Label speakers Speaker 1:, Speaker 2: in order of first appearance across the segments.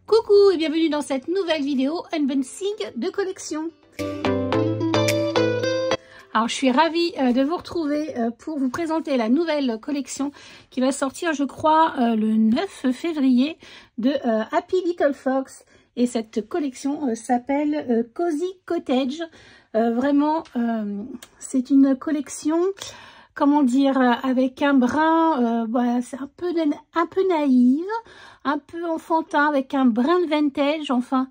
Speaker 1: Coucou et bienvenue dans cette nouvelle vidéo unboxing de collection. Alors je suis ravie de vous retrouver pour vous présenter la nouvelle collection qui va sortir je crois le 9 février de Happy Little Fox. Et cette collection s'appelle Cozy Cottage. Vraiment c'est une collection, comment dire, avec un brin, voilà, c'est un peu naïve, un peu enfantin, avec un brin de vintage. Enfin,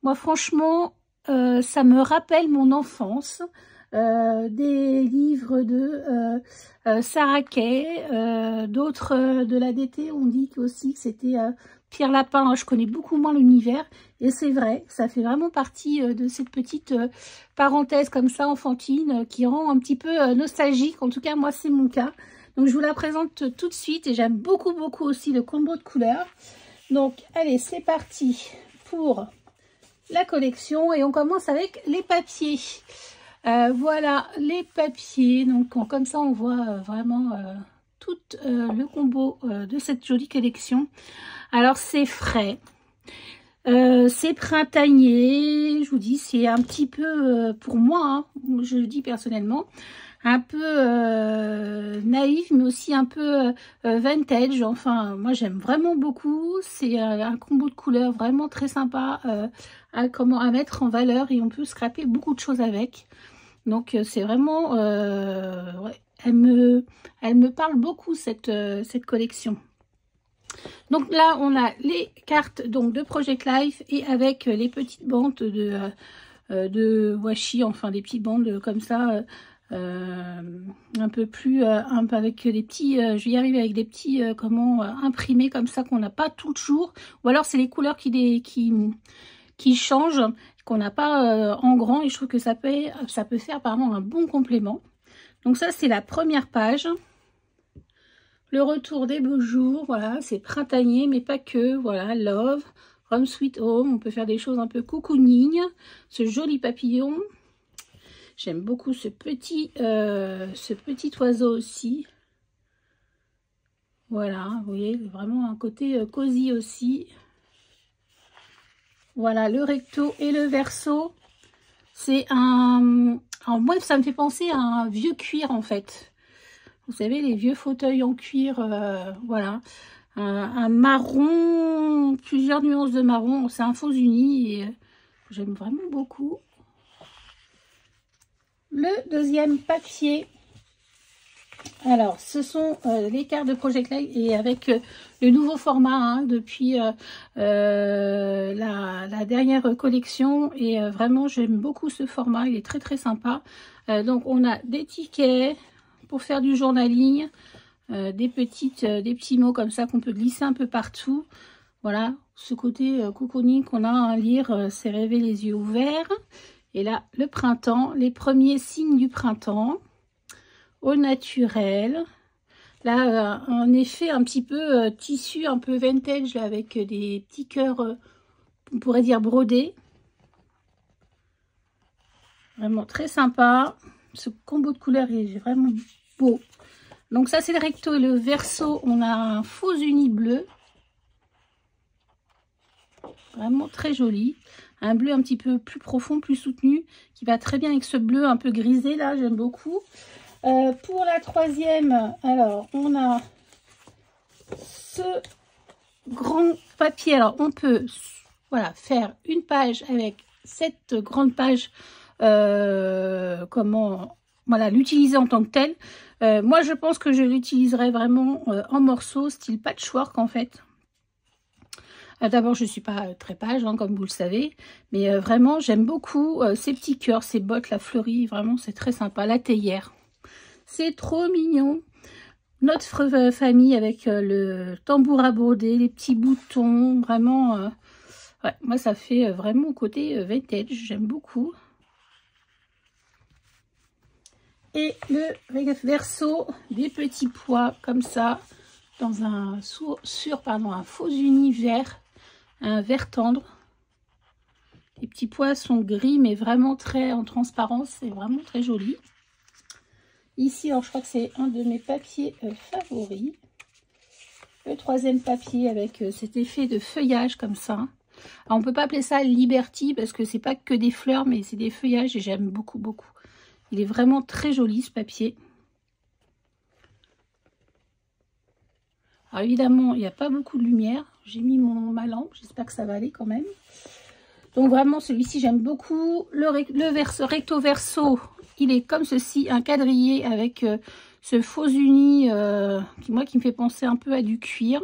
Speaker 1: moi franchement, ça me rappelle mon enfance. Des livres de Sarah Kay, d'autres de la DT on dit aussi que c'était Pierre Lapin. Alors, je connais beaucoup moins l'univers et c'est vrai, ça fait vraiment partie de cette petite parenthèse comme ça enfantine qui rend un petit peu nostalgique. En tout cas moi c'est mon cas, donc je vous la présente tout de suite et j'aime beaucoup aussi le combo de couleurs. Donc allez, c'est parti pour la collection et on commence avec les papiers. Voilà les papiers, donc comme ça on voit vraiment tout le combo de cette jolie collection. Alors c'est frais, c'est printanier, je vous dis c'est un petit peu pour moi, hein, je le dis personnellement, un peu naïf mais aussi un peu vintage. Enfin moi j'aime vraiment beaucoup, c'est un combo de couleurs vraiment très sympa à mettre en valeur et on peut scraper beaucoup de choses avec. Donc c'est vraiment, ouais, elle me parle beaucoup cette collection. Donc là on a les cartes donc de Project Life et avec les petites bandes de washi, enfin des petites bandes comme ça, un peu plus, un peu avec des petits, je vais y arriver avec des petits comment imprimés comme ça qu'on n'a pas toujours, ou alors c'est les couleurs qui changent, qu'on n'a pas en grand, et je trouve que ça peut faire apparemment un bon complément. Donc ça c'est la première page. Le retour des beaux jours, voilà, c'est printanier mais pas que, voilà, Love, Home Sweet Home, on peut faire des choses un peu cocooning, ce joli papillon. J'aime beaucoup ce petit oiseau aussi. Voilà, vous voyez, vraiment un côté cosy aussi. Voilà, le recto et le verso, c'est un... Alors moi, ça me fait penser à un vieux cuir en fait. Vous savez, les vieux fauteuils en cuir, voilà. Un marron, plusieurs nuances de marron, c'est un faux uni et j'aime vraiment beaucoup. Le deuxième papier, alors ce sont les cartes de Project Life et avec le nouveau format hein, depuis la dernière collection, et vraiment j'aime beaucoup ce format, il est très sympa. Donc on a des tickets pour faire du journaling, des petits mots comme ça qu'on peut glisser un peu partout. Voilà, ce côté cocooning qu'on a à lire, c'est rêver les yeux ouverts. Et là, le printemps, les premiers signes du printemps, au naturel. Là, un effet un petit peu tissu, un peu vintage, là, avec des petits cœurs, on pourrait dire brodés. Vraiment très sympa. Ce combo de couleurs est vraiment beau. Donc ça, c'est le recto et le verso. On a un faux uni bleu. Vraiment très joli. Un bleu un petit peu plus profond, plus soutenu, qui va très bien avec ce bleu un peu grisé, là, j'aime beaucoup. Pour la troisième, alors, on a ce grand papier. Alors, on peut, voilà, faire une page avec cette grande page, comment, voilà, l'utiliser en tant que telle. Moi, je pense que je l'utiliserai vraiment en morceaux, style patchwork, en fait. D'abord, je ne suis pas très page, hein, comme vous le savez, mais vraiment, j'aime beaucoup ces petits cœurs, ces bottes, la fleurie, vraiment, c'est très sympa. La théière, c'est trop mignon. Notre famille avec le tambour à broder, les petits boutons, vraiment, ouais, moi, ça fait vraiment côté vintage, j'aime beaucoup. Et le verso, des petits pois comme ça, dans un un faux uni vert. Un vert tendre. Les petits pois sont gris mais vraiment très en transparence, c'est vraiment très joli. Ici, alors je crois que c'est un de mes papiers favoris. Le troisième papier avec cet effet de feuillage comme ça. Alors, on peut pas appeler ça Liberty parce que c'est pas que des fleurs, mais c'est des feuillages et j'aime beaucoup, beaucoup. Il est vraiment très joli ce papier. Alors évidemment, il n'y a pas beaucoup de lumière. J'ai mis ma lampe, j'espère que ça va aller quand même. Donc vraiment, celui-ci, j'aime beaucoup. Le recto verso, il est comme ceci, un quadrillé avec ce faux uni qui me fait penser un peu à du cuir.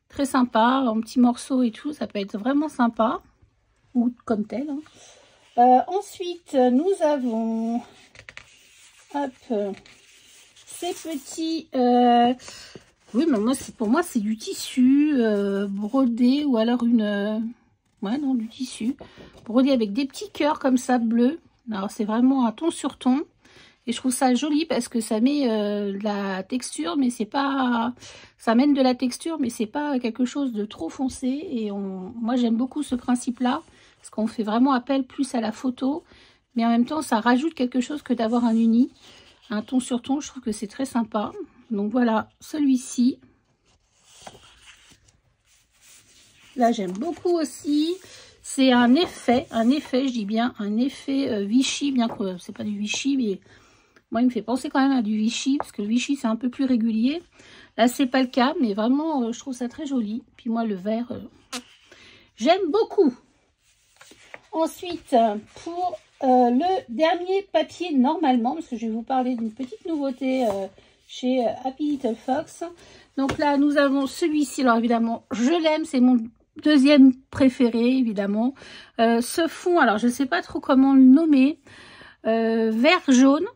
Speaker 1: Très sympa, en petits morceaux et tout, ça peut être vraiment sympa. Ou comme tel. Hein. Ensuite, nous avons ces petits... oui, mais pour moi, c'est du tissu brodé ou alors ouais, non, du tissu. Brodé avec des petits cœurs comme ça, bleus. Alors, c'est vraiment un ton sur ton. Et je trouve ça joli parce que ça met de la texture, mais c'est pas... Ça amène de la texture, mais c'est pas quelque chose de trop foncé. Et moi, j'aime beaucoup ce principe-là. Parce qu'on fait vraiment appel plus à la photo. Mais en même temps, ça rajoute quelque chose que d'avoir un uni. Un ton sur ton, je trouve que c'est très sympa. Donc voilà, celui-ci. Là, j'aime beaucoup aussi. C'est un effet, je dis bien, un effet Vichy, bien que c'est pas du Vichy, mais moi, il me fait penser quand même à du Vichy, parce que le Vichy, c'est un peu plus régulier. Là, c'est pas le cas, mais vraiment, je trouve ça très joli. Puis moi, le vert, j'aime beaucoup. Ensuite, pour le dernier papier, normalement, parce que je vais vous parler d'une petite nouveauté chez Happy Little Fox. Donc là, nous avons celui-ci. Alors évidemment, je l'aime, c'est mon deuxième préféré, évidemment. Ce fond, alors je ne sais pas trop comment le nommer. Vert jaune.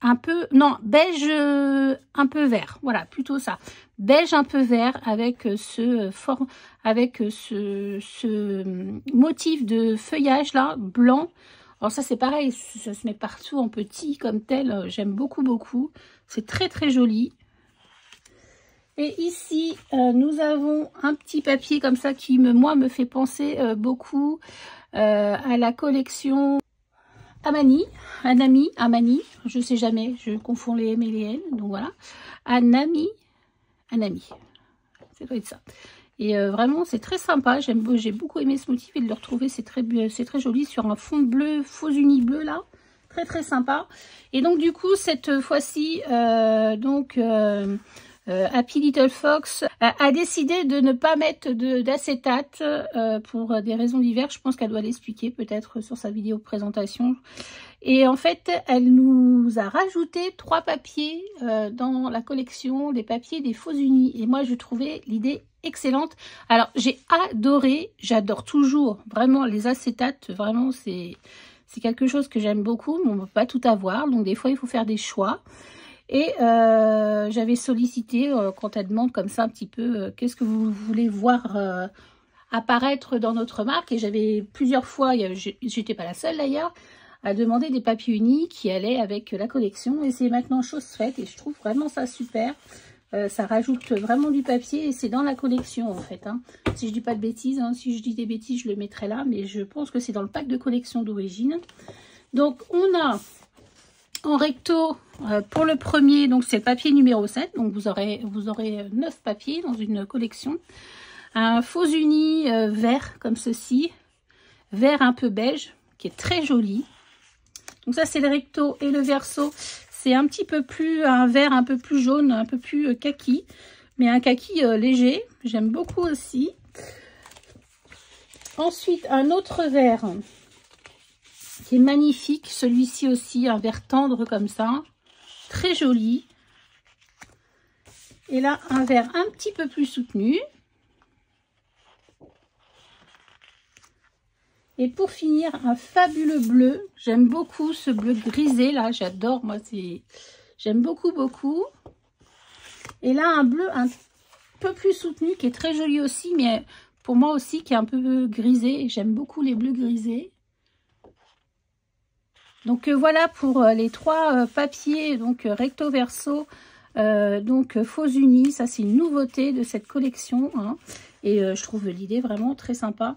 Speaker 1: Un peu, non, beige un peu vert. Voilà, plutôt ça. Beige un peu vert avec ce motif de feuillage là, blanc. Alors ça c'est pareil, ça se met partout en petit comme tel. J'aime beaucoup, beaucoup. C'est très, très joli. Et ici, nous avons un petit papier comme ça qui, moi, me fait penser beaucoup à la collection Amani, Amani, je sais jamais, je confonds les M et les N, donc voilà. Anami, ça doit être ça. Et vraiment, c'est très sympa, j'ai beaucoup aimé ce motif et de le retrouver, c'est très joli sur un fond bleu, faux uni bleu là. Très, très sympa. Et donc, du coup, cette fois-ci, Happy Little Fox a décidé de ne pas mettre d'acétate pour des raisons diverses. Je pense qu'elle doit l'expliquer peut-être sur sa vidéo présentation. Et en fait, elle nous a rajouté 3 papiers dans la collection, des papiers des faux unis. Et moi, je trouvais l'idée excellente. Alors, j'ai adoré, j'adore toujours vraiment les acétates. Vraiment, c'est quelque chose que j'aime beaucoup, mais on ne peut pas tout avoir. Donc, des fois, il faut faire des choix. Et j'avais sollicité, quand elle demande comme ça un petit peu, qu'est-ce que vous voulez voir apparaître dans notre marque. Et j'avais plusieurs fois, j'étais pas la seule d'ailleurs, à demander des papiers unis qui allaient avec la collection. Et c'est maintenant chose faite et je trouve vraiment ça super. Ça rajoute vraiment du papier et c'est dans la collection en fait. Hein. Si je dis pas de bêtises, hein, si je dis des bêtises, je le mettrai là. Mais je pense que c'est dans le pack de collection d'origine. Donc on a... En recto, pour le premier, donc c'est le papier numéro 7. Donc vous aurez 9 papiers dans une collection. Un faux uni vert comme ceci. Vert un peu beige, qui est très joli. Donc ça c'est le recto et le verso. C'est un petit peu plus, un vert un peu plus jaune, un peu plus kaki. Mais un kaki léger. J'aime beaucoup aussi. Ensuite, un autre vert qui est magnifique, celui-ci aussi, un vert tendre comme ça, très joli. Et là, un vert un petit peu plus soutenu. Et pour finir, un fabuleux bleu. J'aime beaucoup ce bleu grisé, là, j'adore, moi, j'aime beaucoup, beaucoup. Et là, un bleu un peu plus soutenu, qui est très joli aussi, mais pour moi aussi, qui est un peu grisé. J'aime beaucoup les bleus grisés. Donc voilà pour les 3 papiers, donc recto verso, donc faux unis. Ça c'est une nouveauté de cette collection, hein. Et je trouve l'idée vraiment très sympa.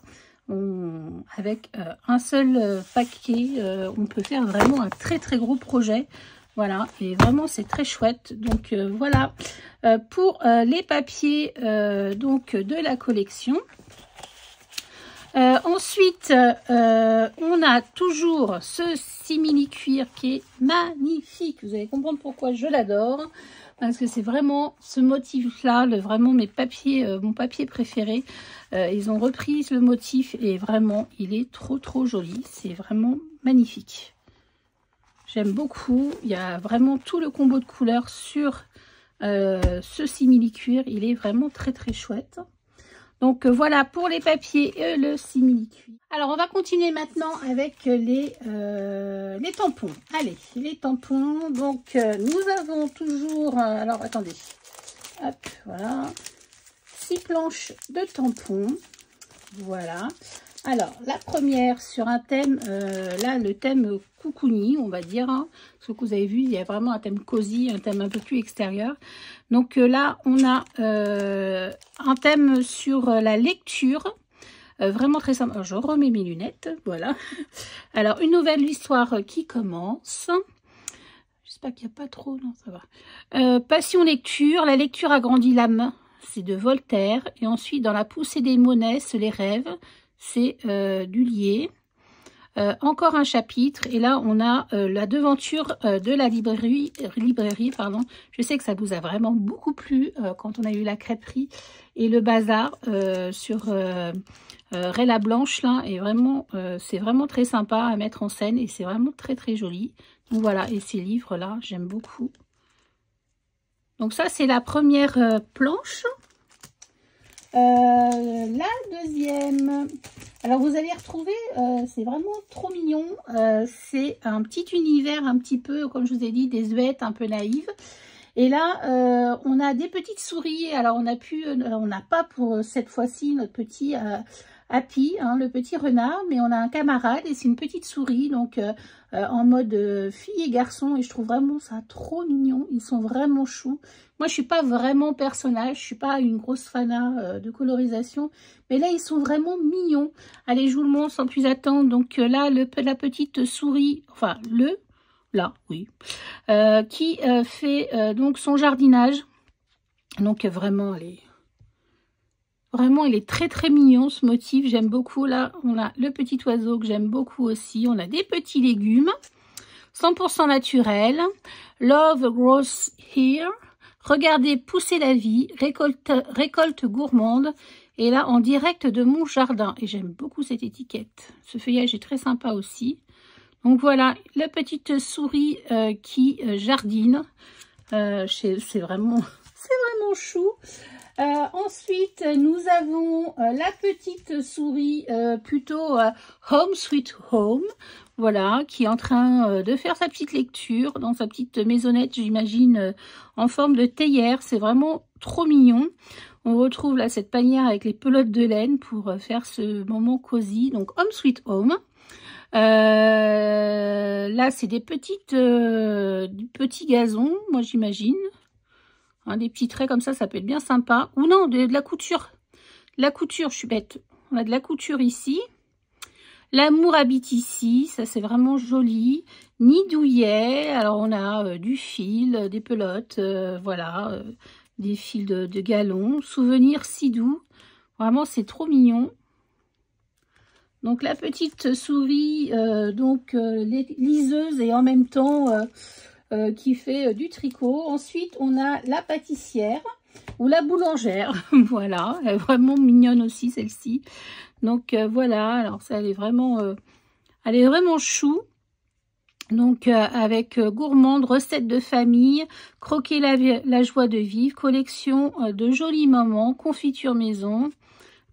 Speaker 1: Avec un seul paquet, on peut faire vraiment un très très gros projet. Voilà, et vraiment c'est très chouette. Donc voilà pour les papiers donc de la collection. Ensuite, on a toujours ce simili-cuir qui est magnifique. Vous allez comprendre pourquoi je l'adore. Parce que c'est vraiment ce motif-là, vraiment mes papiers, mon papier préféré. Ils ont repris le motif et vraiment, il est trop joli. C'est vraiment magnifique. J'aime beaucoup. Il y a vraiment tout le combo de couleurs sur ce simili-cuir. Il est vraiment très chouette. Donc voilà pour les papiers et le simili-cuir. Alors on va continuer maintenant avec les tampons. Allez, les tampons. Donc nous avons toujours, alors attendez, hop, voilà, 6 planches de tampons. Voilà. Alors la première sur un thème, là le thème coucouni, on va dire, hein, ce que vous avez vu, il y a vraiment un thème cosy, un thème un peu plus extérieur. Donc là on a un thème sur la lecture, vraiment très simple. Alors, je remets mes lunettes, voilà. Alors une nouvelle histoire qui commence. J'espère qu'il n'y a pas trop, non ça va. Passion lecture, la lecture agrandit l'âme, c'est de Voltaire. Et ensuite dans la poussée des monnaies, les rêves, c'est du Lié. Encore un chapitre et là on a la devanture de la librairie pardon. Je sais que ça vous a vraiment beaucoup plu quand on a eu la crêperie et le bazar sur Réla Blanche là, et vraiment c'est vraiment très sympa à mettre en scène et c'est vraiment très joli. Donc voilà, et ces livres là j'aime beaucoup. Donc ça c'est la première planche. La deuxième, alors vous allez retrouver, c'est vraiment trop mignon, c'est un petit univers un petit peu, comme je vous ai dit, désuète, un peu naïve. Et là, on a des petites souris. Alors on n'a pas pour cette fois-ci notre petit Happy, hein, le petit renard, mais on a un camarade et c'est une petite souris, donc en mode fille et garçon, et je trouve vraiment ça trop mignon. Ils sont vraiment choux. Moi je suis pas vraiment personnage, je suis pas une grosse fana de colorisation, mais là ils sont vraiment mignons. Allez, je vous le montre sans plus attendre. Donc là la petite souris, enfin là oui, qui fait donc son jardinage. Donc vraiment il est très mignon ce motif, j'aime beaucoup. Là, on a le petit oiseau que j'aime beaucoup aussi. On a des petits légumes, 100% naturels. Love grows here. Regardez pousser la vie, récolte gourmande. Et là, en direct de mon jardin. Et j'aime beaucoup cette étiquette. Ce feuillage est très sympa aussi. Donc voilà, la petite souris qui jardine. C'est vraiment chou. Ensuite, nous avons la petite souris plutôt Home Sweet Home, voilà, qui est en train de faire sa petite lecture dans sa petite maisonnette, j'imagine, en forme de théière. C'est vraiment trop mignon. On retrouve là cette panière avec les pelotes de laine pour faire ce moment cosy. Donc Home Sweet Home. Là, c'est des du petit gazon, moi j'imagine. Hein, des petits traits comme ça peut être bien sympa. Ou non, de la couture. La couture, je suis bête. On a de la couture ici. L'amour habite ici. Ça, c'est vraiment joli. Nid douillet. Alors, on a du fil, des pelotes. Voilà. Des fils de galon. Souvenir si doux. Vraiment, c'est trop mignon. Donc, la petite souris, liseuse et en même temps... qui fait du tricot. Ensuite, on a la pâtissière ou la boulangère. Voilà, elle est vraiment mignonne aussi celle-ci. Donc voilà, alors ça, elle est vraiment chou. Donc avec gourmande, recette de famille, croquer la joie de vivre, collection de jolis moments, confiture maison,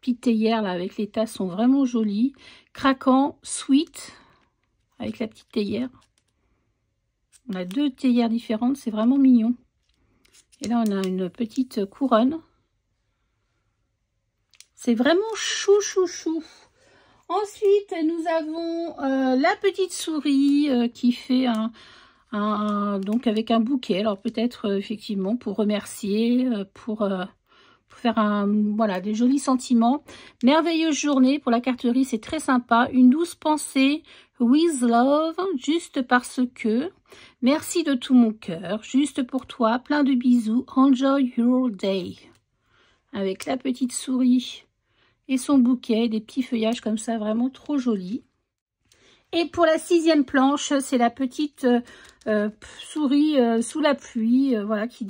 Speaker 1: petite théière là avec les tasses sont vraiment jolies, craquant, sweet avec la petite théière. On a 2 théières différentes, c'est vraiment mignon. Et là, on a une petite couronne. C'est vraiment chou. Ensuite, nous avons la petite souris qui fait donc avec un bouquet. Alors peut-être effectivement pour remercier, pour faire voilà, des jolis sentiments. Merveilleuse journée pour la carterie, c'est très sympa. Une douce pensée, with love, juste parce que... Merci de tout mon cœur, juste pour toi, plein de bisous, enjoy your day. Avec la petite souris et son bouquet, des petits feuillages comme ça, vraiment trop jolis. Et pour la 6e planche, c'est la petite souris sous la pluie, voilà, qui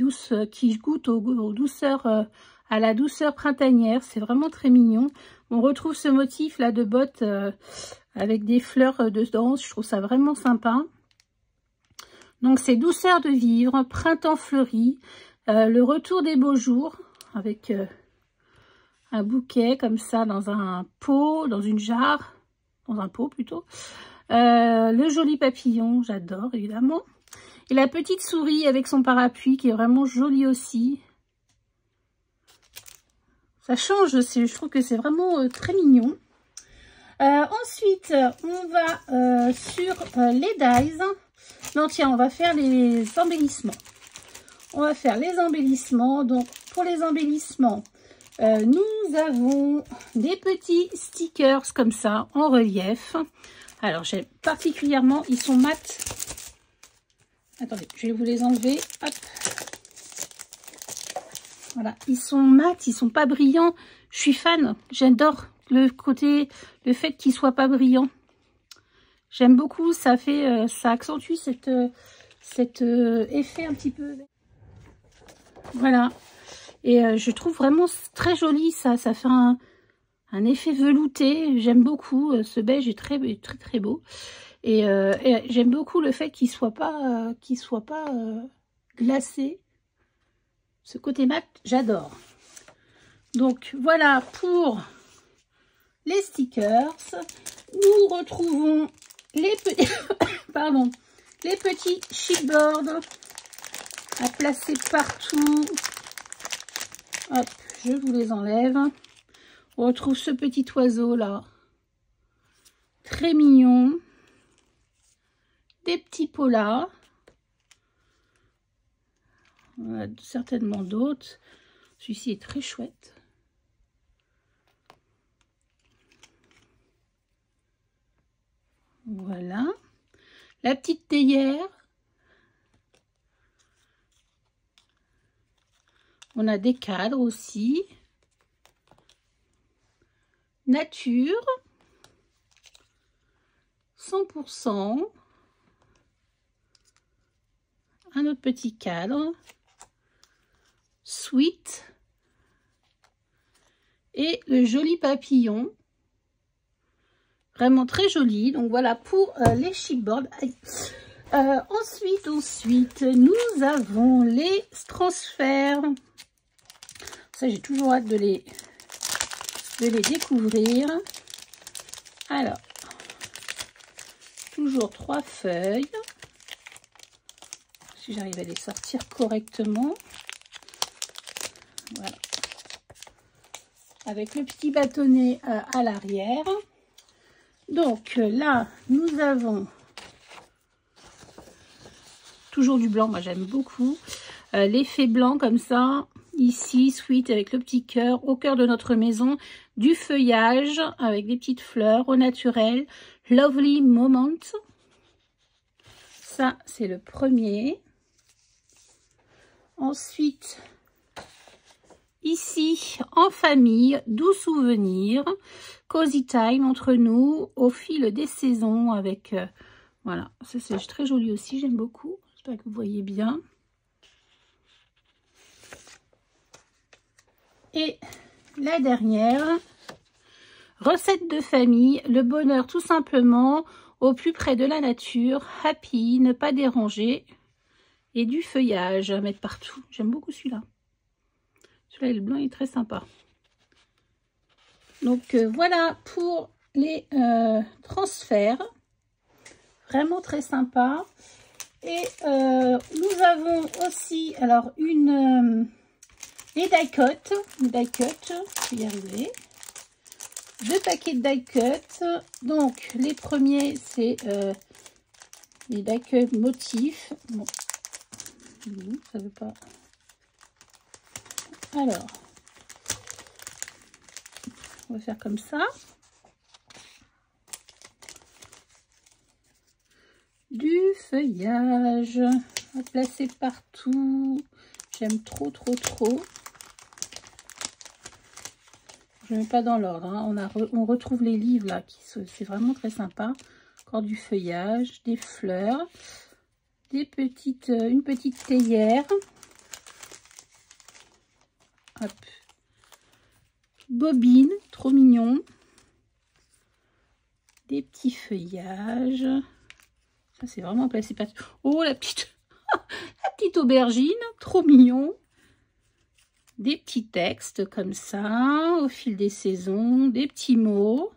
Speaker 1: goûte aux douceurs, à la douceur printanière. C'est vraiment très mignon. On retrouve ce motif là de bottes avec des fleurs dedans. Je trouve ça vraiment sympa. Donc c'est douceur de vivre, printemps fleuri, le retour des beaux jours avec un bouquet comme ça dans un pot, dans une jarre, dans un pot plutôt. Le joli papillon, j'adore évidemment. Et la petite souris avec son parapluie qui est vraiment jolie aussi. Ça change, je trouve que c'est vraiment très mignon. Ensuite, on va sur les dies. Non, tiens, on va faire les embellissements. On va faire les embellissements. Donc, pour les embellissements, nous avons des petits stickers comme ça, en relief. Alors, j'aime particulièrement, ils sont mat. Attendez, je vais vous les enlever. Hop. Voilà, ils sont mat, ils sont pas brillants. Je suis fan, j'adore le fait qu'ils soient pas brillants. J'aime beaucoup, ça fait, ça accentue cet effet un petit peu. Voilà, et je trouve vraiment très joli, ça fait un effet velouté. J'aime beaucoup, ce beige est très très beau. Et j'aime beaucoup le fait qu'il soit pas glacé. Ce côté mat, j'adore. Donc voilà pour les stickers. Nous retrouvons les petits, pardon, les petits chipboards à placer partout. Hop, je vous les enlève. On retrouve ce petit oiseau là, très mignon. Des petits polas. On a certainement d'autres. Celui-ci est très chouette. Voilà. La petite théière. On a des cadres aussi. Nature. 100%. Un autre petit cadre. Sweet. Et le joli papillon. Vraiment très joli. Donc voilà pour les chipboards. Ensuite, nous avons les transferts. Ça, j'ai toujours hâte de les découvrir. Alors, toujours 3 feuilles. Si j'arrive à les sortir correctement. Voilà. Avec le petit bâtonnet à l'arrière. Donc là, nous avons toujours du blanc. Moi, j'aime beaucoup. L'effet blanc comme ça. Ici, sweet avec le petit cœur au cœur de notre maison. Du feuillage avec des petites fleurs au naturel. Lovely moment. Ça, c'est le premier. Ensuite, ici, en famille, doux souvenirs, cozy time entre nous, au fil des saisons avec, voilà, ça c'est très joli aussi, j'aime beaucoup, j'espère que vous voyez bien. Et la dernière, recette de famille, le bonheur tout simplement, au plus près de la nature, happy, ne pas déranger, et du feuillage à mettre partout. J'aime beaucoup celui-là. Celui-là, le blanc est très sympa. Donc voilà pour les transferts. Vraiment très sympa. Et nous avons aussi alors les die-cut. Je vais y arriver. 2 paquets de die-cut. Donc les premiers, c'est les die-cut motifs. Bon. Ça veut pas. Alors, on va faire comme ça. Du feuillage à placer partout. J'aime trop. Je ne mets pas dans l'ordre, hein. On retrouve les livres là, c'est vraiment très sympa. Encore du feuillage, des fleurs, une petite théière. Hop. Bobine, trop mignon. Des petits feuillages. Ça c'est vraiment placé partout. Oh la petite aubergine, trop mignon. Des petits textes comme ça, au fil des saisons, des petits mots,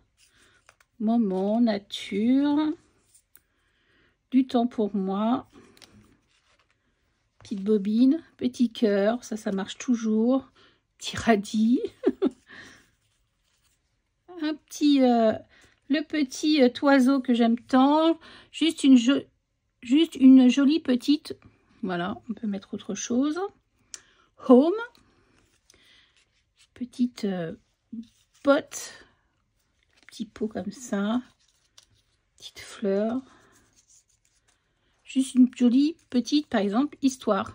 Speaker 1: moment, nature, du temps pour moi, petite bobine, petit cœur, ça marche toujours, petit radis, un petit, le petit oiseau que j'aime tant, juste une jolie petite, voilà, on peut mettre autre chose, home. Petite botte, petit pot comme ça, petite fleur, juste une jolie petite, par exemple, histoire.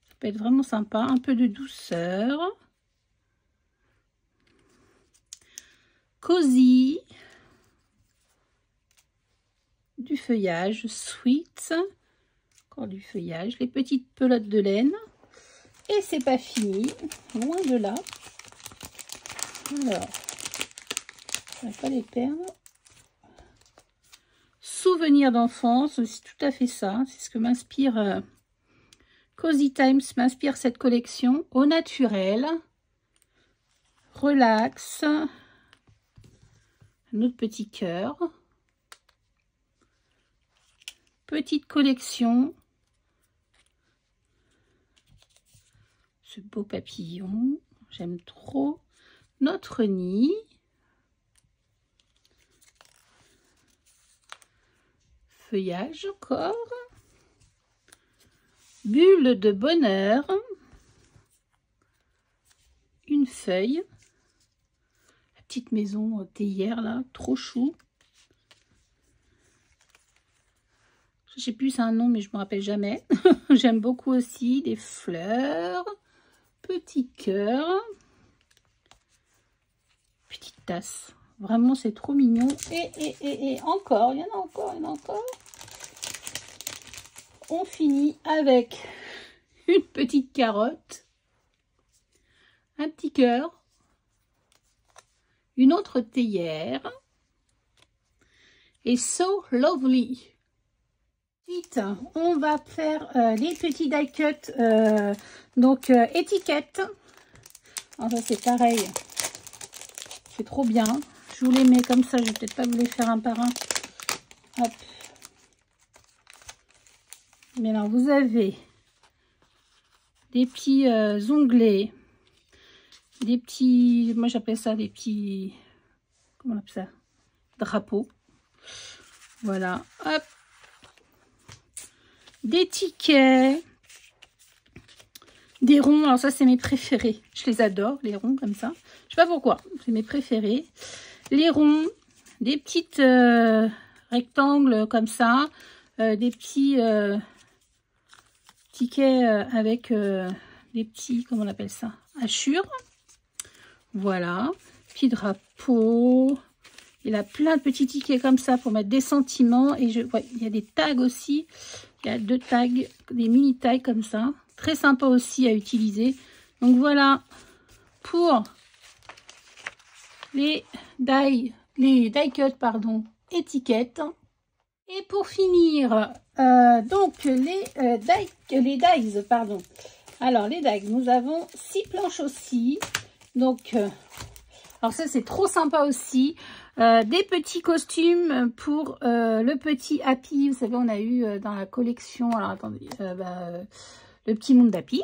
Speaker 1: Ça peut être vraiment sympa, un peu de douceur. Cosy, du feuillage, sweet, encore du feuillage, les petites pelotes de laine. Et c'est pas fini, loin de là. Alors, je ne vais pas les perdre. Souvenirs d'enfance, c'est tout à fait ça. C'est ce que m'inspire Cozy Times, m'inspire cette collection. Au naturel, relax, un autre petit cœur. Petite collection. Ce beau papillon, j'aime trop. Notre nid. Feuillage encore. Bulle de bonheur. Une feuille. La petite maison théière là, trop chou. Je sais plus c'est un nom mais je me rappelle jamais. J'aime beaucoup aussi des fleurs. Petit cœur. Petite tasse. Vraiment, c'est trop mignon. Et encore, il y en a encore. On finit avec une petite carotte. Un petit cœur. Une autre théière. Et So Lovely. Ensuite, on va faire les petits die cut. Donc, étiquette. Alors, ça, c'est pareil. C'est trop bien. Je vous les mets comme ça. Je vais peut-être pas vous les faire un par un. Hop. Mais alors, vous avez des petits onglets. Des petits... Moi, j'appelle ça des petits... Comment on appelle ça? Drapeaux. Voilà. Hop. Des tickets. Des ronds. Alors, ça, c'est mes préférés. Je les adore, les ronds comme ça. Je sais pas pourquoi, c'est mes préférés. Les ronds, des petites rectangles comme ça, des petits tickets avec des petits, comment on appelle ça, hachures. Voilà, petit drapeau. Il a plein de petits tickets comme ça pour mettre des sentiments. Et il y a des tags aussi. Il y a 2 tags, des mini tags comme ça. Très sympa aussi à utiliser. Donc voilà pour les die cut, pardon, étiquettes. Et pour finir, donc les dies, pardon. Alors les dies, nous avons 6 planches aussi. Donc, alors ça c'est trop sympa aussi. Des petits costumes pour le petit Happy. Vous savez, on a eu dans la collection, alors attendez, le petit monde d'Happy.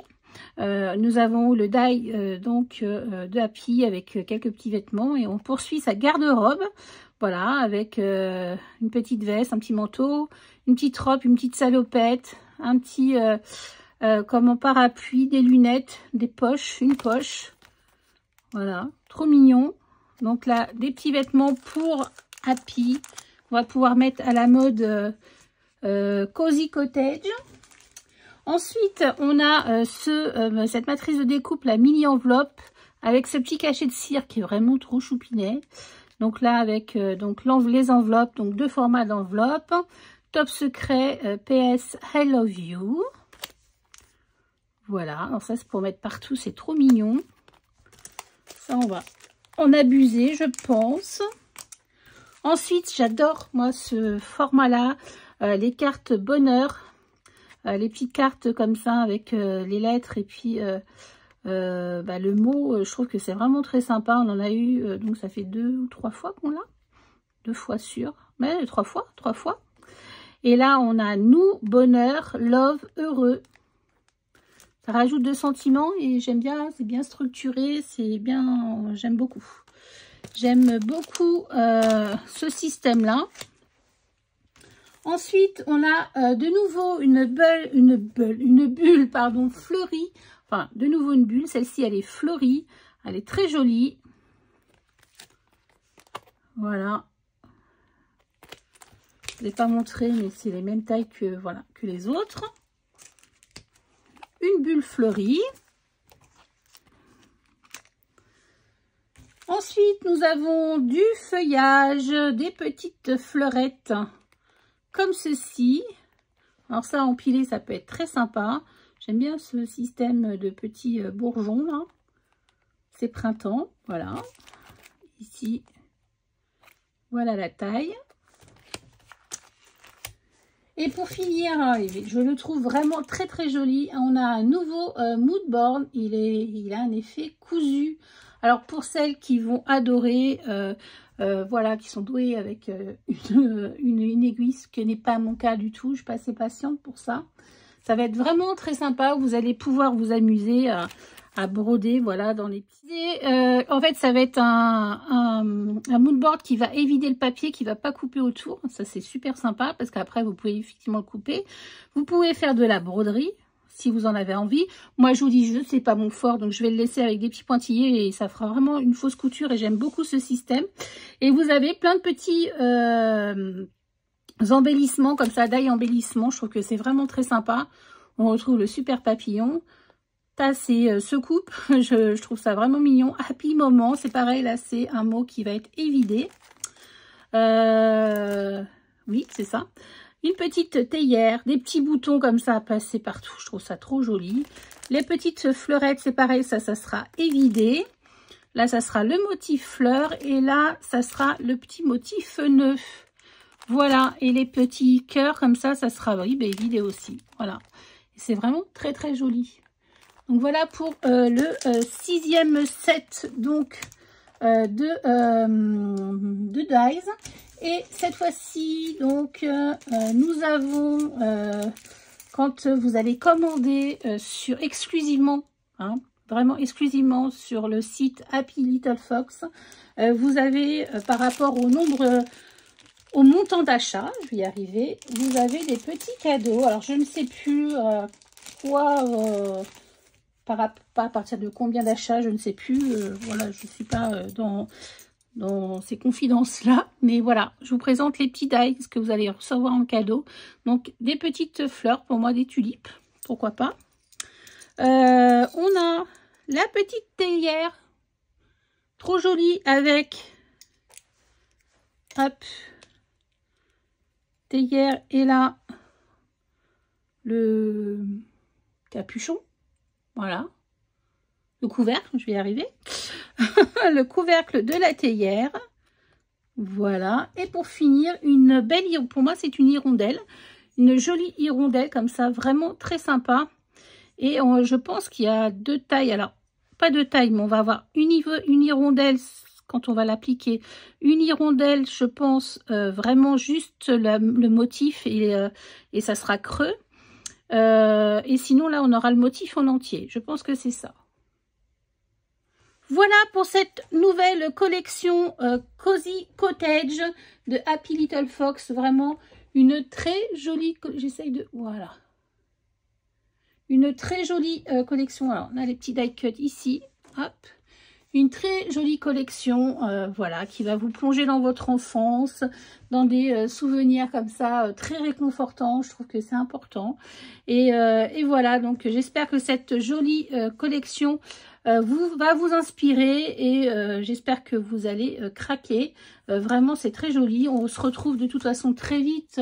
Speaker 1: Nous avons le die de Happy avec quelques petits vêtements et on poursuit sa garde-robe, voilà, avec une petite veste, un petit manteau, une petite robe, une petite salopette, un petit comme en parapluie, des lunettes, des poches, une poche, voilà, trop mignon. Donc là, des petits vêtements pour Happy, on va pouvoir mettre à la mode Cozy Cottage. Ensuite, on a cette matrice de découpe, la mini enveloppe, avec ce petit cachet de cire qui est vraiment trop choupinet. Donc là, avec donc les enveloppes, donc 2 formats d'enveloppe. Top secret PS I love you. Voilà, alors ça c'est pour mettre partout, c'est trop mignon. Ça, on va en abuser, je pense. Ensuite, j'adore, moi, ce format-là, les cartes bonheur. Les petites cartes comme ça, avec les lettres et puis le mot. Je trouve que c'est vraiment très sympa. On en a eu, donc ça fait 2 ou 3 fois qu'on l'a. 2 fois sûr. Mais 3 fois. Et là, on a nous, bonheur, love, heureux. Ça rajoute 2 sentiments et j'aime bien, c'est bien structuré, c'est bien, j'aime beaucoup. J'aime beaucoup ce système-là. Ensuite, on a de nouveau une bulle pardon, fleurie. Enfin, de nouveau une bulle. Celle-ci, elle est fleurie. Elle est très jolie. Voilà. Je ne l'ai pas montré, mais c'est les mêmes tailles que, voilà, que les autres. Une bulle fleurie. Ensuite, nous avons du feuillage, des petites fleurettes comme ceci. Alors ça, empilé, ça peut être très sympa. J'aime bien ce système de petits bourgeons là. C'est printemps, voilà. Ici, voilà la taille. Et pour finir, je le trouve vraiment très très joli. On a un nouveau mood board. Il a un effet cousu. Alors pour celles qui vont adorer, voilà, qui sont douées avec une aiguille, ce qui n'est pas mon cas du tout. Je suis pas assez patiente pour ça. Ça va être vraiment très sympa. Vous allez pouvoir vous amuser à broder, voilà, dans les petits. En fait, ça va être un moodboard qui va évider le papier, qui va pas couper autour. Ça, c'est super sympa parce qu'après, vous pouvez effectivement le couper. Vous pouvez faire de la broderie si vous en avez envie. Moi, je vous dis, c'est pas mon fort, donc je vais le laisser avec des petits pointillés et ça fera vraiment une fausse couture et j'aime beaucoup ce système. Et vous avez plein de petits embellissements comme ça, d'ail embellissement. Je trouve que c'est vraiment très sympa. On retrouve le super papillon. Ça, c'est secoupe. Je trouve ça vraiment mignon. Happy moment, c'est pareil. Là, c'est un mot qui va être évidé. Oui, c'est ça. Une petite théière, des petits boutons comme ça à passer partout. Je trouve ça trop joli. Les petites fleurettes, c'est pareil. Ça sera évidé. Là, ça sera le motif fleur. Et là, ça sera le petit motif nœud. Voilà. Et les petits cœurs comme ça, ça sera évidé aussi. Voilà. C'est vraiment très, très joli. Donc voilà pour le 6e set donc de dies. Et cette fois-ci, donc, nous avons, quand vous allez commander exclusivement, hein, vraiment exclusivement sur le site Happy Little Fox, vous avez, par rapport au montant d'achat, je vais y arriver, vous avez des petits cadeaux. Alors, je ne sais plus quoi... à partir de combien d'achats, je ne sais plus. Voilà, je ne suis pas dans ces confidences-là. Mais voilà, je vous présente les petits dies que vous allez recevoir en cadeau. Donc, des petites fleurs, pour moi, des tulipes. Pourquoi pas. On a la petite théière. Trop jolie avec... Hop. Théière et là, le capuchon. Voilà, le couvercle, je vais y arriver. Le couvercle de la théière. Voilà, et pour finir, une belle, pour moi c'est une hirondelle. Une jolie hirondelle comme ça, vraiment très sympa. Et je pense qu'il y a 2 tailles. Alors, pas de taille, mais on va avoir une hirondelle quand on va l'appliquer. Une hirondelle, je pense, vraiment juste le motif et ça sera creux. Et sinon, là, on aura le motif en entier. Je pense que c'est ça. Voilà pour cette nouvelle collection Cozy Cottage de Happy Little Fox. Vraiment une très jolie... J'essaye de... Voilà. Une très jolie collection. Alors, on a les petits die cut ici. Hop. une très jolie collection, voilà, qui va vous plonger dans votre enfance, dans des souvenirs comme ça, très réconfortants. Je trouve que c'est important. Et voilà, donc j'espère que cette jolie collection va vous inspirer et j'espère que vous allez craquer. Vraiment, c'est très joli. On se retrouve de toute façon très vite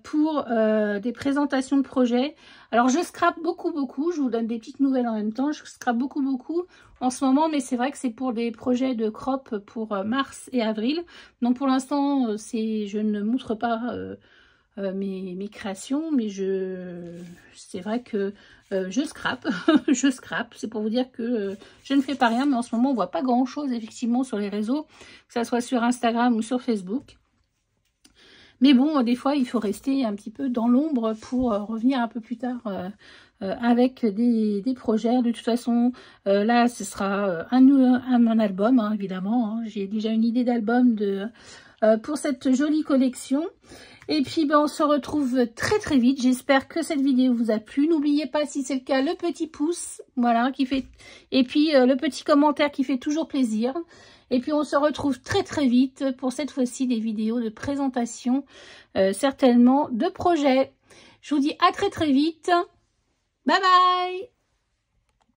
Speaker 1: pour des présentations de projets. Alors, je scrape beaucoup. Je vous donne des petites nouvelles en même temps. Je scrape beaucoup en ce moment, mais c'est vrai que c'est pour des projets de crop pour mars et avril. Donc, pour l'instant, je ne montre pas mes créations, mais c'est vrai que je scrape. Je scrape. C'est pour vous dire que je ne fais pas rien, mais en ce moment, on voit pas grand-chose, effectivement, sur les réseaux, que ça soit sur Instagram ou sur Facebook. Mais bon, des fois, il faut rester un petit peu dans l'ombre pour revenir un peu plus tard avec des projets. De toute façon, là, ce sera un album, hein, évidemment. Hein. J'ai déjà une idée d'album pour cette jolie collection. Et puis, ben, on se retrouve très vite. J'espère que cette vidéo vous a plu. N'oubliez pas, si c'est le cas, le petit pouce, voilà, qui fait... Et puis, le petit commentaire qui fait toujours plaisir. Et puis, on se retrouve très vite pour cette fois-ci des vidéos de présentation, certainement, de projets. Je vous dis à très vite. Bye bye!